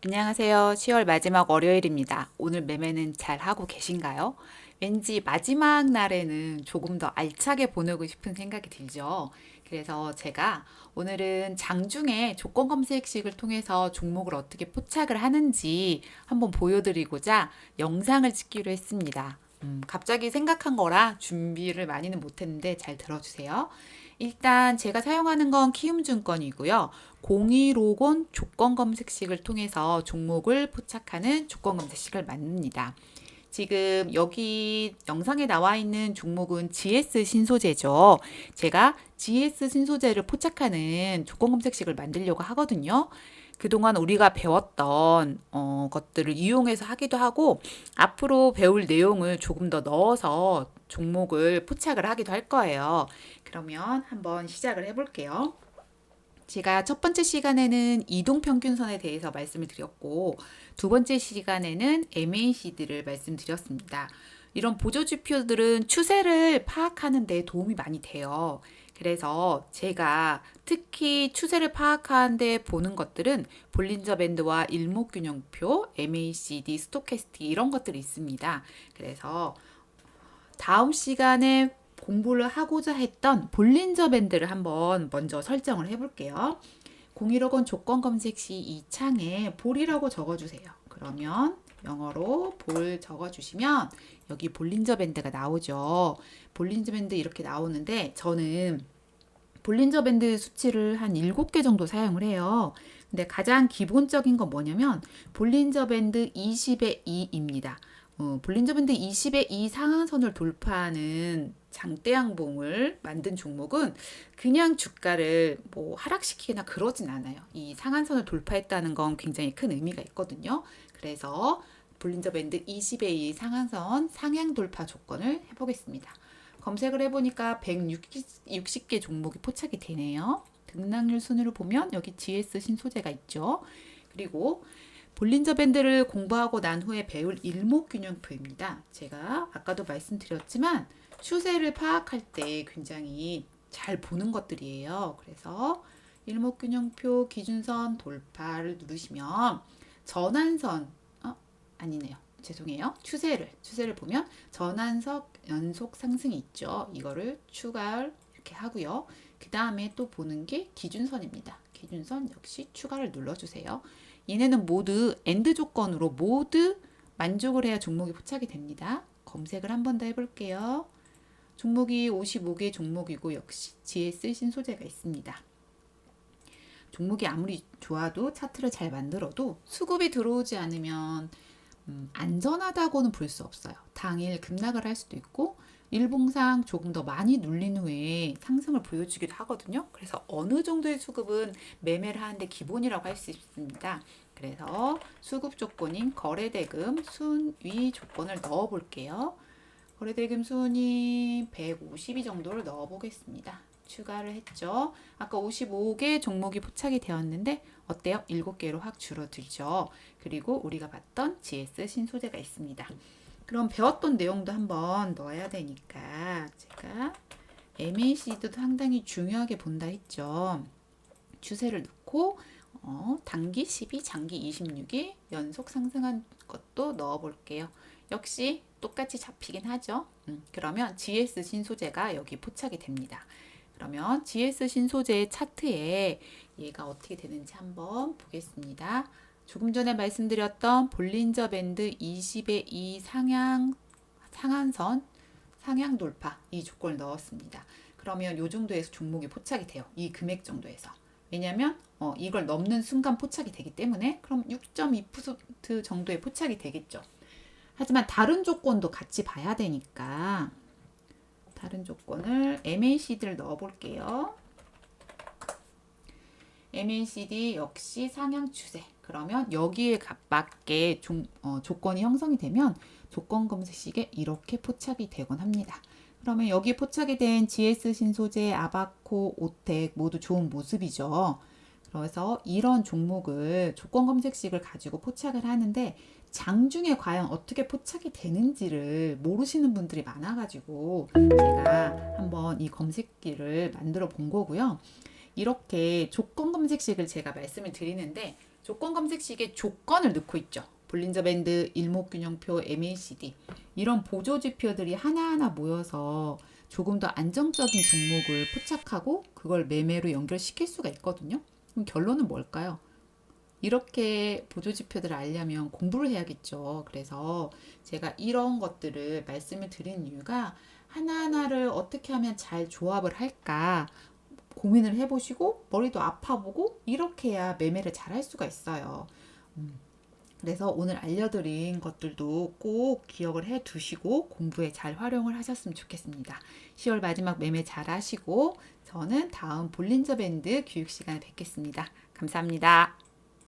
안녕하세요. 10월 마지막 월요일입니다. 오늘 매매는 잘 하고 계신가요? 왠지 마지막 날에는 조금 더 알차게 보내고 싶은 생각이 들죠. 그래서 제가 오늘은 장중에 조건 검색식을 통해서 종목을 어떻게 포착을 하는지 한번 보여드리고자 영상을 찍기로 했습니다. 갑자기 생각한 거라 준비를 많이는 못했는데 잘 들어주세요. 일단 제가 사용하는 건 키움증권이고요. 0150 조건 검색식을 통해서 종목을 포착하는 조건 검색식을 만듭니다. 지금 여기 영상에 나와 있는 종목은 GS 신소재죠. 제가 GS 신소재를 포착하는 조건 검색식을 만들려고 하거든요. 그동안 우리가 배웠던 것들을 이용해서 하기도 하고 앞으로 배울 내용을 조금 더 넣어서 종목을 포착을 하기도 할 거예요. 그러면 한번 시작을 해볼게요. 제가 첫 번째 시간에는 이동평균선에 대해서 말씀을 드렸고 두 번째 시간에는 MACD를 말씀드렸습니다. 이런 보조지표들은 추세를 파악하는 데 도움이 많이 돼요. 그래서 제가 특히 추세를 파악하는 데 보는 것들은 볼린저 밴드와 일목균형표, MACD, 스토캐스틱 이런 것들이 있습니다. 그래서 다음 시간에 공부를 하고자 했던 볼린저 밴드를 한번 먼저 설정을 해볼게요. 0150 조건 검색 시 이 창에 볼이라고 적어주세요. 그러면 영어로 볼 적어주시면 여기 볼린저 밴드가 나오죠. 볼린저 밴드 이렇게 나오는데 저는 볼린저 밴드 수치를 한 7개 정도 사용을 해요. 근데 가장 기본적인 건 뭐냐면 볼린저 밴드 20의 2입니다. 볼린저 밴드 20의 2 상한선을 돌파하는 장대양봉을 만든 종목은 그냥 주가를 뭐 하락시키거나 그러진 않아요. 이 상한선을 돌파했다는 건 굉장히 큰 의미가 있거든요. 그래서 볼린저 밴드 20의 2 상한선 상향 돌파 조건을 해보겠습니다. 검색을 해보니까 160개 종목이 포착이 되네요. 등락률 순위를 보면 여기 GS 신소재가 있죠. 그리고 볼린저 밴드를 공부하고 난 후에 배울 일목균형표입니다. 제가 아까도 말씀드렸지만 추세를 파악할 때 굉장히 잘 보는 것들이에요. 그래서 일목균형표 기준선 돌파를 누르시면 전환선 아니네요. 죄송해요. 추세를 보면 전환석 연속 상승이 있죠. 이거를 추가를 이렇게 하고요. 그 다음에 또 보는 게 기준선입니다. 기준선 역시 추가를 눌러주세요. 얘네는 모두 엔드 조건으로 모두 만족을 해야 종목이 포착이 됩니다. 검색을 한 번 더 해볼게요. 종목이 55개 종목이고 역시 GS 신소재가 있습니다. 종목이 아무리 좋아도 차트를 잘 만들어도 수급이 들어오지 않으면 안전하다고는 볼 수 없어요. 당일 급락을 할 수도 있고 일봉상 조금 더 많이 눌린 후에 상승을 보여주기도 하거든요. 그래서 어느 정도의 수급은 매매를 하는데 기본이라고 할 수 있습니다. 그래서 수급 조건인 거래대금 순위 조건을 넣어 볼게요. 거래대금 순위 152 정도를 넣어 보겠습니다. 추가를 했죠. 아까 55개 종목이 포착이 되었는데 어때요? 7개로 확 줄어들죠. 그리고 우리가 봤던 GS 신소재가 있습니다. 그럼 배웠던 내용도 한번 넣어야 되니까 제가 MACD도 상당히 중요하게 본다 했죠. 추세를 넣고 단기 12, 장기 26이 연속 상승한 것도 넣어 볼게요. 역시 똑같이 잡히긴 하죠. 그러면 GS 신소재가 여기 포착이 됩니다. 그러면 GS 신소재의 차트에 얘가 어떻게 되는지 한번 보겠습니다. 조금 전에 말씀드렸던 볼린저 밴드 20의 2 상한선 상향 돌파 이 조건을 넣었습니다. 그러면 이 정도에서 종목이 포착이 돼요. 이 금액 정도에서. 왜냐면 이걸 넘는 순간 포착이 되기 때문에 그럼 6.2% 정도의 포착이 되겠죠. 하지만 다른 조건도 같이 봐야 되니까 다른 조건을 MACD를 넣어 볼게요. MACD 역시 상향 추세. 그러면 여기에 맞게 조건이 형성이 되면 조건 검색식에 이렇게 포착이 되곤 합니다. 그러면 여기 포착이 된 GS 신소재, 아바코, 오텍 모두 좋은 모습이죠. 그래서 이런 종목을 조건 검색식을 가지고 포착을 하는데 장중에 과연 어떻게 포착이 되는지를 모르시는 분들이 많아가지고 제가 한번 이 검색기를 만들어 본 거고요. 이렇게 조건 검색식을 제가 말씀을 드리는데 조건 검색식에 조건을 넣고 있죠. 볼린저 밴드, 일목균형표, MACD 이런 보조 지표들이 하나하나 모여서 조금 더 안정적인 종목을 포착하고 그걸 매매로 연결시킬 수가 있거든요. 그럼 결론은 뭘까요? 이렇게 보조 지표들을 알려면 공부를 해야겠죠. 그래서 제가 이런 것들을 말씀을 드린 이유가 하나하나를 어떻게 하면 잘 조합을 할까 고민을 해보시고 머리도 아파보고 이렇게 해야 매매를 잘 할 수가 있어요. 그래서 오늘 알려드린 것들도 꼭 기억을 해 두시고 공부에 잘 활용을 하셨으면 좋겠습니다. 10월 마지막 매매 잘 하시고 저는 다음 볼린저 밴드 교육 시간에 뵙겠습니다. 감사합니다.